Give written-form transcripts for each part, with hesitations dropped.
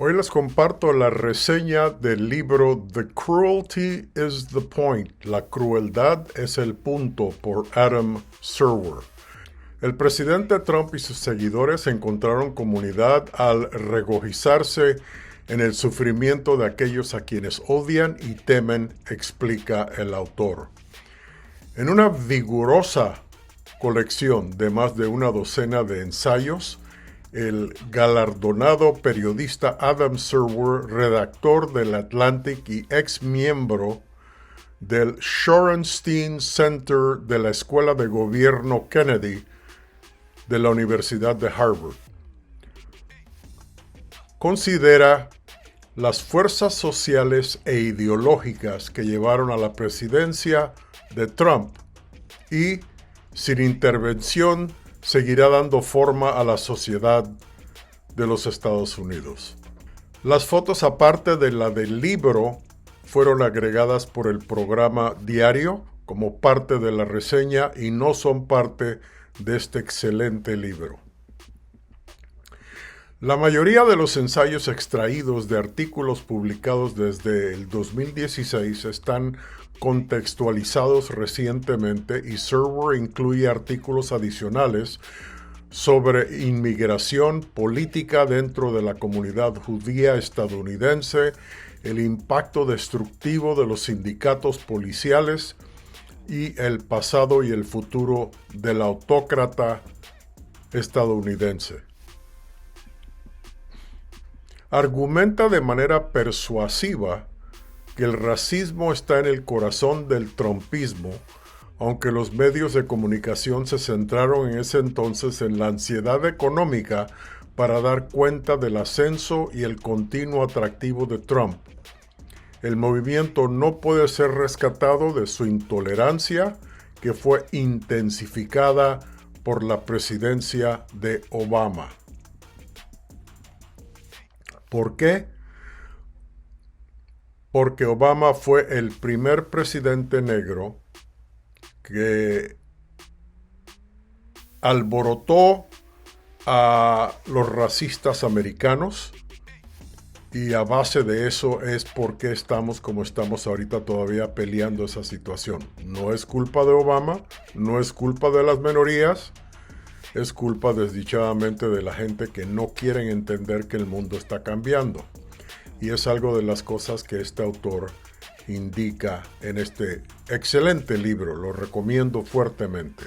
Hoy les comparto la reseña del libro The Cruelty is the Point, La crueldad es el punto, por Adam Serwer. El presidente Trump y sus seguidores encontraron comunidad al regocijarse en el sufrimiento de aquellos a quienes odian y temen, explica el autor. En una vigorosa colección de más de una docena de ensayos, el galardonado periodista Adam Serwer, redactor del Atlantic y ex miembro del Shorenstein Center de la Escuela de Gobierno Kennedy de la Universidad de Harvard, considera las fuerzas sociales e ideológicas que llevaron a la presidencia de Trump y, sin intervención, seguirá dando forma a la sociedad de los Estados Unidos. Las fotos, aparte de la del libro, fueron agregadas por el programa diario como parte de la reseña y no son parte de este excelente libro. La mayoría de los ensayos extraídos de artículos publicados desde el 2016 están contextualizados recientemente y Serwer incluye artículos adicionales sobre inmigración, política dentro de la comunidad judía estadounidense, el impacto destructivo de los sindicatos policiales y el pasado y el futuro del autócrata estadounidense. Argumenta de manera persuasiva que el racismo está en el corazón del trumpismo, aunque los medios de comunicación se centraron en ese entonces en la ansiedad económica para dar cuenta del ascenso y el continuo atractivo de Trump. El movimiento no puede ser rescatado de su intolerancia, que fue intensificada por la presidencia de Obama. ¿Por qué? Porque Obama fue el primer presidente negro que alborotó a los racistas americanos, y a base de eso es porque estamos como estamos ahorita todavía peleando esa situación. No es culpa de Obama, no es culpa de las minorías, es culpa desdichadamente de la gente que no quieren entender que el mundo está cambiando. Y es algo de las cosas que este autor indica en este excelente libro. Lo recomiendo fuertemente.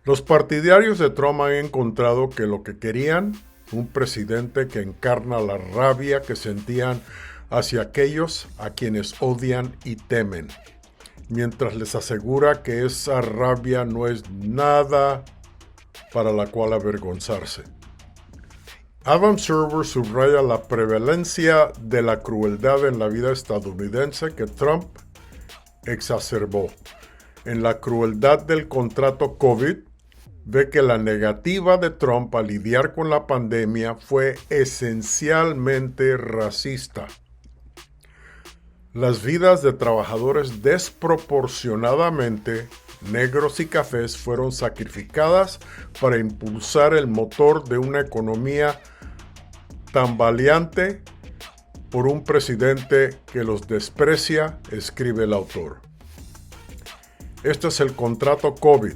Los partidarios de Trump han encontrado que lo que querían, un presidente que encarna la rabia que sentían hacia aquellos a quienes odian y temen, mientras les asegura que esa rabia no es nada para la cual avergonzarse. Adam Serwer subraya la prevalencia de la crueldad en la vida estadounidense que Trump exacerbó. En la crueldad del contrato COVID, ve que la negativa de Trump a lidiar con la pandemia fue esencialmente racista. Las vidas de trabajadores desproporcionadamente negros y cafés fueron sacrificadas para impulsar el motor de una economía tambaleante por un presidente que los desprecia, escribe el autor. Este es el contrato COVID.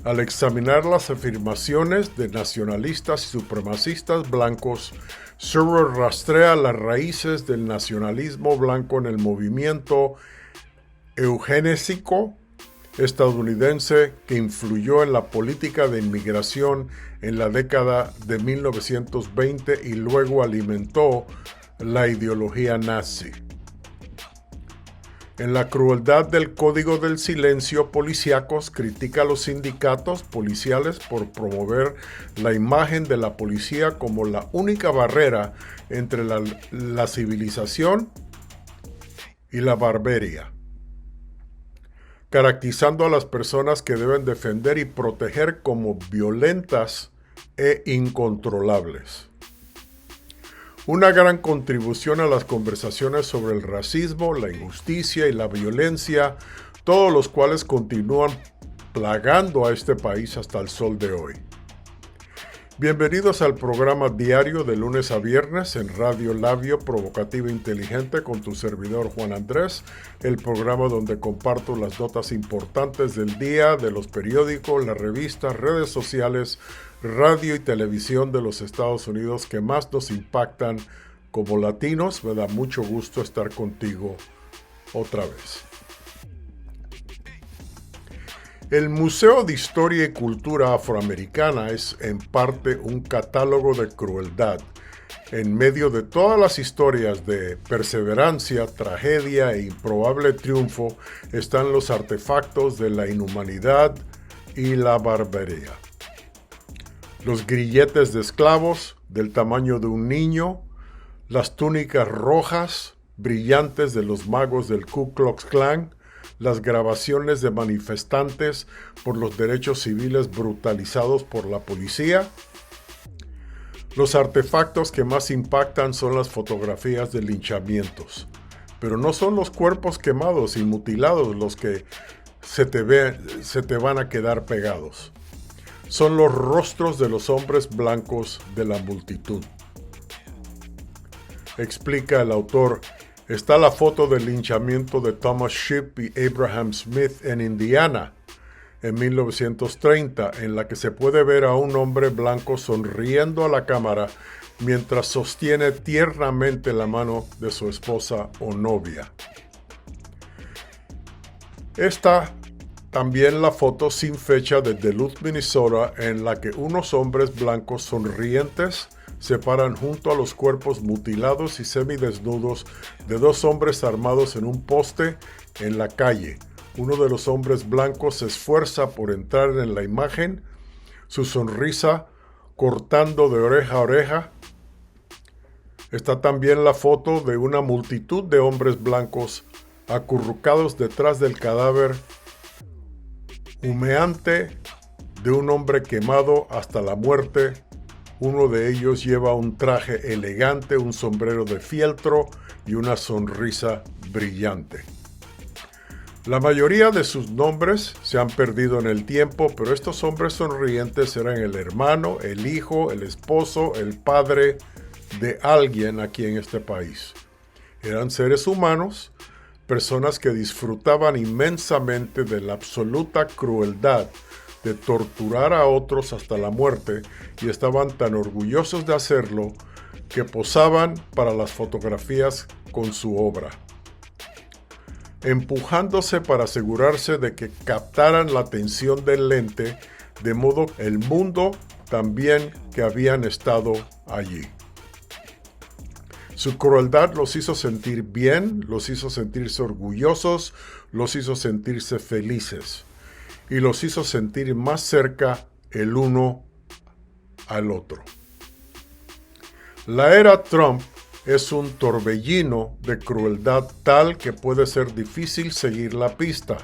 Al examinar las afirmaciones de nacionalistas y supremacistas blancos, Serwer rastrea las raíces del nacionalismo blanco en el movimiento eugenésico estadounidense que influyó en la política de inmigración en la década de 1920 y luego alimentó la ideología nazi. En la crueldad del Código del Silencio Policíacos, critica a los sindicatos policiales por promover la imagen de la policía como la única barrera entre la civilización y la barbarie, caracterizando a las personas que deben defender y proteger como violentas e incontrolables. Una gran contribución a las conversaciones sobre el racismo, la injusticia y la violencia, todos los cuales continúan plagando a este país hasta el sol de hoy. Bienvenidos al programa diario de lunes a viernes en Radio Labio Provocativa Inteligente con tu servidor Juan Andrés, el programa donde comparto las notas importantes del día de los periódicos, las revistas, redes sociales, radio y televisión de los Estados Unidos que más nos impactan como latinos. Me da mucho gusto estar contigo otra vez. El Museo de Historia y Cultura Afroamericana es en parte un catálogo de crueldad. En medio de todas las historias de perseverancia, tragedia e improbable triunfo están los artefactos de la inhumanidad y la barbarie. Los grilletes de esclavos del tamaño de un niño, las túnicas rojas brillantes de los magos del Ku Klux Klan, las grabaciones de manifestantes por los derechos civiles brutalizados por la policía. Los artefactos que más impactan son las fotografías de linchamientos, pero no son los cuerpos quemados y mutilados los que se te van a quedar pegados. Son los rostros de los hombres blancos de la multitud. Explica el autor. Está la foto del linchamiento de Thomas Shipp y Abraham Smith en Indiana en 1930, en la que se puede ver a un hombre blanco sonriendo a la cámara mientras sostiene tiernamente la mano de su esposa o novia. Está también la foto sin fecha de Duluth, Minnesota, en la que unos hombres blancos sonrientes se paran junto a los cuerpos mutilados y semidesnudos de dos hombres armados en un poste en la calle. Uno de los hombres blancos se esfuerza por entrar en la imagen, su sonrisa cortando de oreja a oreja. Está también la foto de una multitud de hombres blancos acurrucados detrás del cadáver humeante de un hombre quemado hasta la muerte. Uno de ellos lleva un traje elegante, un sombrero de fieltro y una sonrisa brillante. La mayoría de sus nombres se han perdido en el tiempo, pero estos hombres sonrientes eran el hermano, el hijo, el esposo, el padre de alguien aquí en este país. Eran seres humanos, personas que disfrutaban inmensamente de la absoluta crueldad de torturar a otros hasta la muerte y estaban tan orgullosos de hacerlo que posaban para las fotografías con su obra, empujándose para asegurarse de que captaran la atención del lente, de modo el mundo también que habían estado allí. Su crueldad los hizo sentir bien, los hizo sentirse orgullosos, los hizo sentirse felices y los hizo sentir más cerca el uno al otro. La era Trump es un torbellino de crueldad tal que puede ser difícil seguir la pista.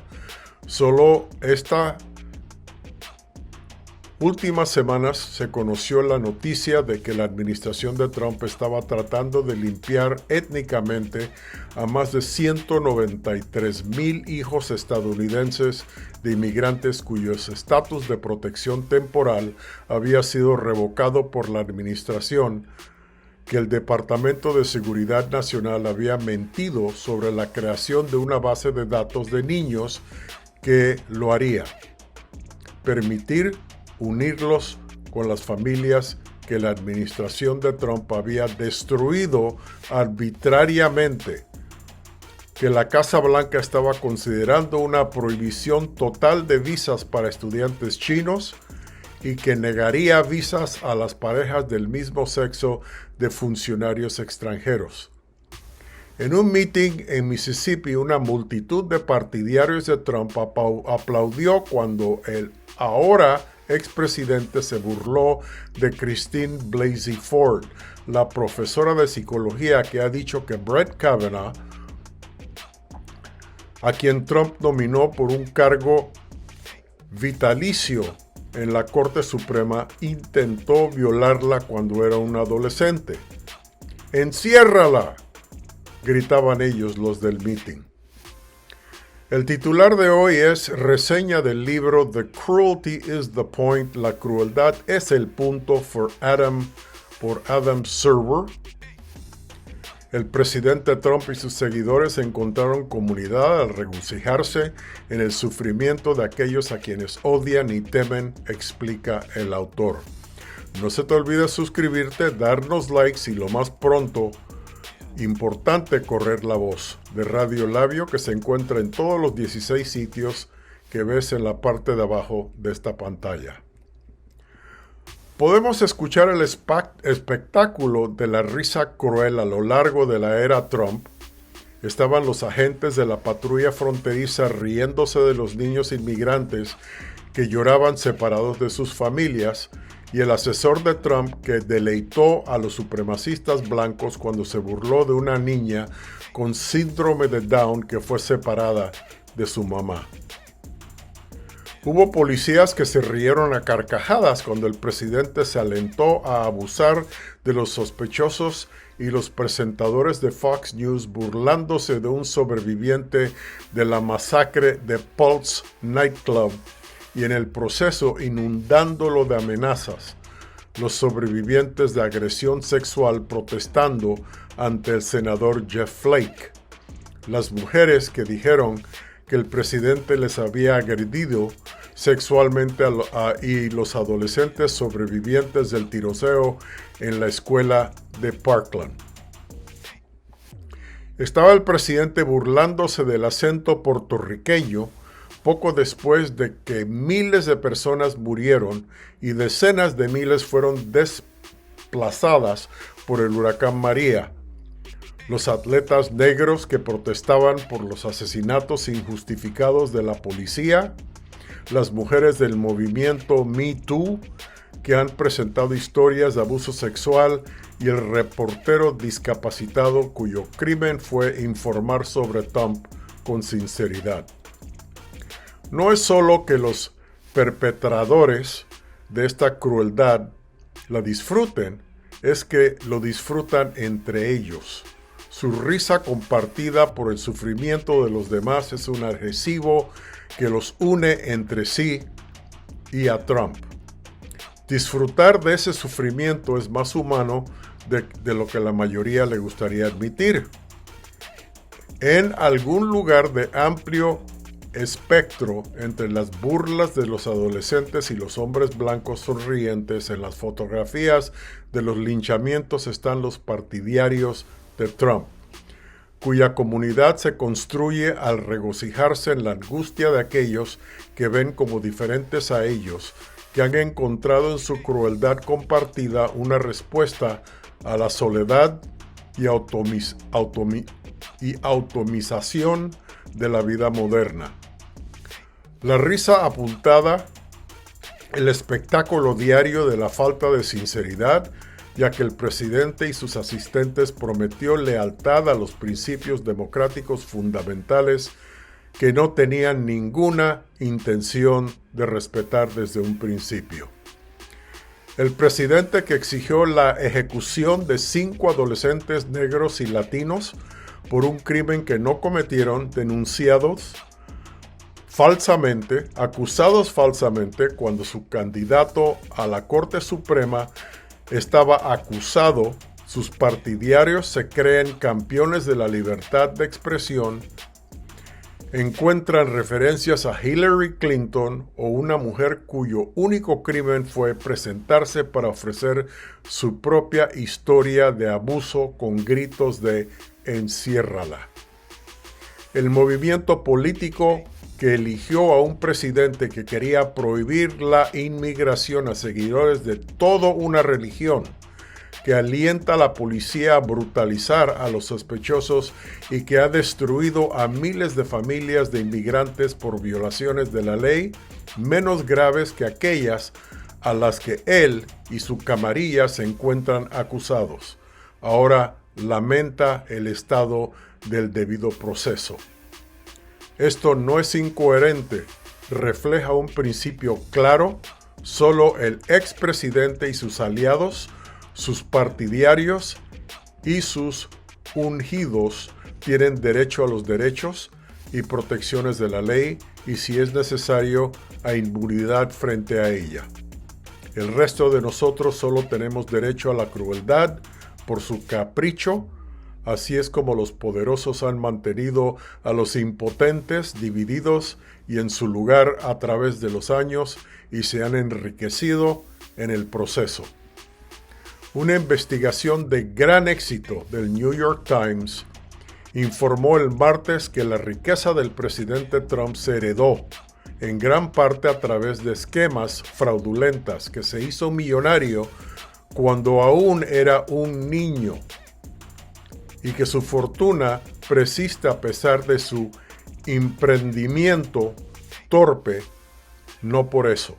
Solo esta últimas semanas se conoció la noticia de que la administración de Trump estaba tratando de limpiar étnicamente a más de 193,000 hijos estadounidenses de inmigrantes cuyos estatus de protección temporal había sido revocado por la administración, que el Departamento de Seguridad Nacional había mentido sobre la creación de una base de datos de niños que lo haría permitir unirlos con las familias que la administración de Trump había destruido arbitrariamente, que la Casa Blanca estaba considerando una prohibición total de visas para estudiantes chinos y que negaría visas a las parejas del mismo sexo de funcionarios extranjeros. En un meeting en Mississippi, una multitud de partidarios de Trump aplaudió cuando el ahora expresidente se burló de Christine Blasey Ford, la profesora de psicología que ha dicho que Brett Kavanaugh, a quien Trump nominó por un cargo vitalicio en la Corte Suprema, intentó violarla cuando era una adolescente. ¡Enciérrala!, gritaban ellos, los del meeting. El titular de hoy es reseña del libro The Cruelty is the Point, la crueldad es el punto por Adam Serwer. El presidente Trump y sus seguidores encontraron comunidad al regocijarse en el sufrimiento de aquellos a quienes odian y temen, explica el autor. No se te olvide suscribirte, darnos likes y lo más pronto, importante, correr la voz de Radio Labio, que se encuentra en todos los 16 sitios que ves en la parte de abajo de esta pantalla. Podemos escuchar el espectáculo de la risa cruel a lo largo de la era Trump. Estaban los agentes de la patrulla fronteriza riéndose de los niños inmigrantes que lloraban separados de sus familias, y el asesor de Trump que deleitó a los supremacistas blancos cuando se burló de una niña con síndrome de Down que fue separada de su mamá. Hubo policías que se rieron a carcajadas cuando el presidente se alentó a abusar de los sospechosos y los presentadores de Fox News burlándose de un sobreviviente de la masacre de Pulse Nightclub y en el proceso inundándolo de amenazas. Los sobrevivientes de agresión sexual protestando ante el senador Jeff Flake. Las mujeres que dijeron que el presidente les había agredido sexualmente y los adolescentes sobrevivientes del tiroteo en la escuela de Parkland. Estaba el presidente burlándose del acento puertorriqueño poco después de que miles de personas murieron y decenas de miles fueron desplazadas por el huracán María. Los atletas negros que protestaban por los asesinatos injustificados de la policía, las mujeres del movimiento Me Too que han presentado historias de abuso sexual y el reportero discapacitado cuyo crimen fue informar sobre Trump con sinceridad. No es solo que los perpetradores de esta crueldad la disfruten, es que lo disfrutan entre ellos. Su risa compartida por el sufrimiento de los demás es un adhesivo que los une entre sí y a Trump. Disfrutar de ese sufrimiento es más humano de lo que la mayoría le gustaría admitir. En algún lugar de amplio espectro entre las burlas de los adolescentes y los hombres blancos sonrientes en las fotografías de los linchamientos están los partidarios de Trump, cuya comunidad se construye al regocijarse en la angustia de aquellos que ven como diferentes a ellos, que han encontrado en su crueldad compartida una respuesta a la soledad y automización de la vida moderna. La risa apuntada, el espectáculo diario de la falta de sinceridad, ya que el presidente y sus asistentes prometió lealtad a los principios democráticos fundamentales que no tenían ninguna intención de respetar desde un principio. El presidente que exigió la ejecución de 5 adolescentes negros y latinos por un crimen que no cometieron, acusados falsamente cuando su candidato a la Corte Suprema estaba acusado, sus partidarios se creen campeones de la libertad de expresión, encuentran referencias a Hillary Clinton o una mujer cuyo único crimen fue presentarse para ofrecer su propia historia de abuso con gritos de "enciérrala". El movimiento político que eligió a un presidente que quería prohibir la inmigración a seguidores de toda una religión, que alienta a la policía a brutalizar a los sospechosos y que ha destruido a miles de familias de inmigrantes por violaciones de la ley menos graves que aquellas a las que él y su camarilla se encuentran acusados. Ahora lamenta el estado del debido proceso. Esto no es incoherente, refleja un principio claro: solo el expresidente y sus aliados, sus partidarios y sus ungidos tienen derecho a los derechos y protecciones de la ley y, si es necesario, a inmunidad frente a ella. El resto de nosotros solo tenemos derecho a la crueldad por su capricho. Así es como los poderosos han mantenido a los impotentes divididos y en su lugar a través de los años y se han enriquecido en el proceso. Una investigación de gran éxito del New York Times informó el martes que la riqueza del presidente Trump se heredó en gran parte a través de esquemas fraudulentas, que se hizo millonario cuando aún era un niño y que su fortuna persiste a pesar de su emprendimiento torpe, no por eso.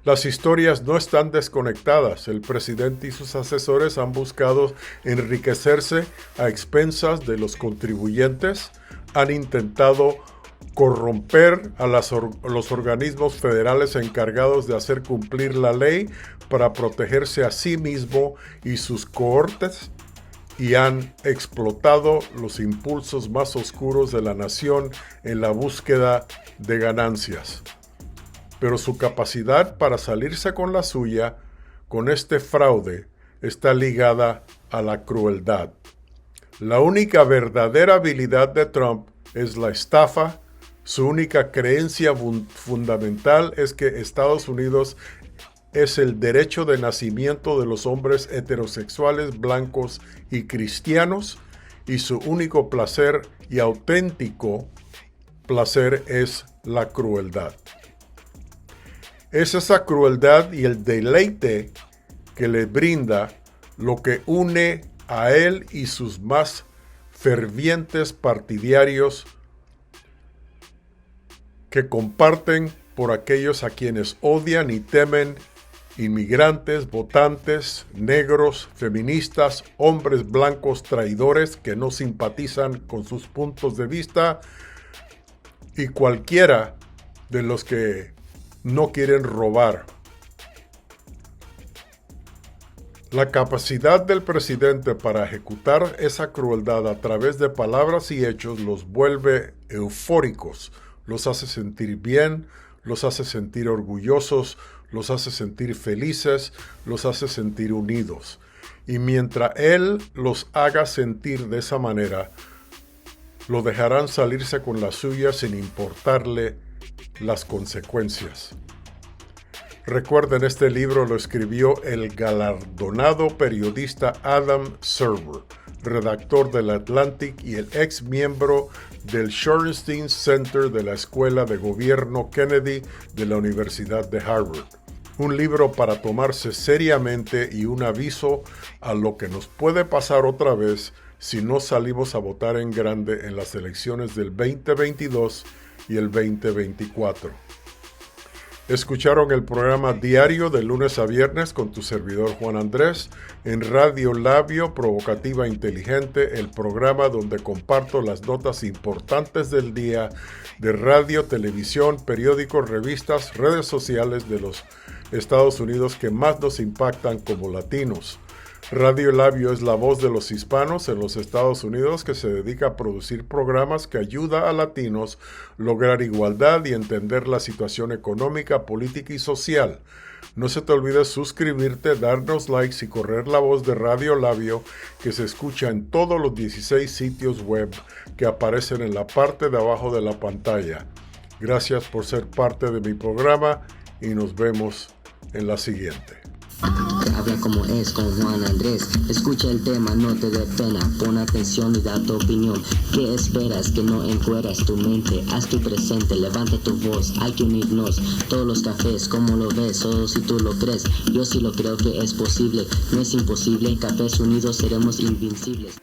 Las historias no están desconectadas. El presidente y sus asesores han buscado enriquecerse a expensas de los contribuyentes, han intentado corromper a los organismos federales encargados de hacer cumplir la ley para protegerse a sí mismo y sus cohortes, y han explotado los impulsos más oscuros de la nación en la búsqueda de ganancias. Pero su capacidad para salirse con la suya con este fraude está ligada a la crueldad. La única verdadera habilidad de Trump es la estafa. Su única creencia fundamental es que Estados Unidos es el derecho de nacimiento de los hombres heterosexuales, blancos y cristianos, y su único placer y auténtico placer es la crueldad. Es esa crueldad y el deleite que le brinda lo que une a él y sus más fervientes partidarios que comparten por aquellos a quienes odian y temen: inmigrantes, votantes, negros, feministas, hombres blancos traidores que no simpatizan con sus puntos de vista y cualquiera de los que no quieren robar. La capacidad del presidente para ejecutar esa crueldad a través de palabras y hechos los vuelve eufóricos, los hace sentir bien, los hace sentir orgullosos, los hace sentir felices, los hace sentir unidos. Y mientras él los haga sentir de esa manera, lo dejarán salirse con la suya sin importarle las consecuencias. Recuerden, este libro lo escribió el galardonado periodista Adam Serwer, redactor del Atlantic y el ex miembro del Shorenstein Center de la Escuela de Gobierno Kennedy de la Universidad de Harvard. Un libro para tomarse seriamente y un aviso a lo que nos puede pasar otra vez si no salimos a votar en grande en las elecciones del 2022 y el 2024. Escucharon el programa diario de lunes a viernes con tu servidor Juan Andrés en Radio Labio Provocativa Inteligente, el programa donde comparto las notas importantes del día de radio, televisión, periódicos, revistas, redes sociales de los Estados Unidos que más nos impactan como latinos. Radio Labio es la voz de los hispanos en los Estados Unidos que se dedica a producir programas que ayudan a latinos a lograr igualdad y entender la situación económica, política y social. No se te olvide suscribirte, darnos likes y correr la voz de Radio Labio, que se escucha en todos los 16 sitios web que aparecen en la parte de abajo de la pantalla. Gracias por ser parte de mi programa y nos vemos en la siguiente. Habla como es con Juan Andrés. Escucha el tema, no te dé pena. Pon atención y da tu opinión. ¿Qué esperas? Que no encueras tu mente. Haz tu presente, levanta tu voz. Hay que unirnos. Todos los cafés, ¿cómo lo ves? Solo si tú lo crees. Yo sí lo creo que es posible. No es imposible. En Cafés Unidos seremos invencibles.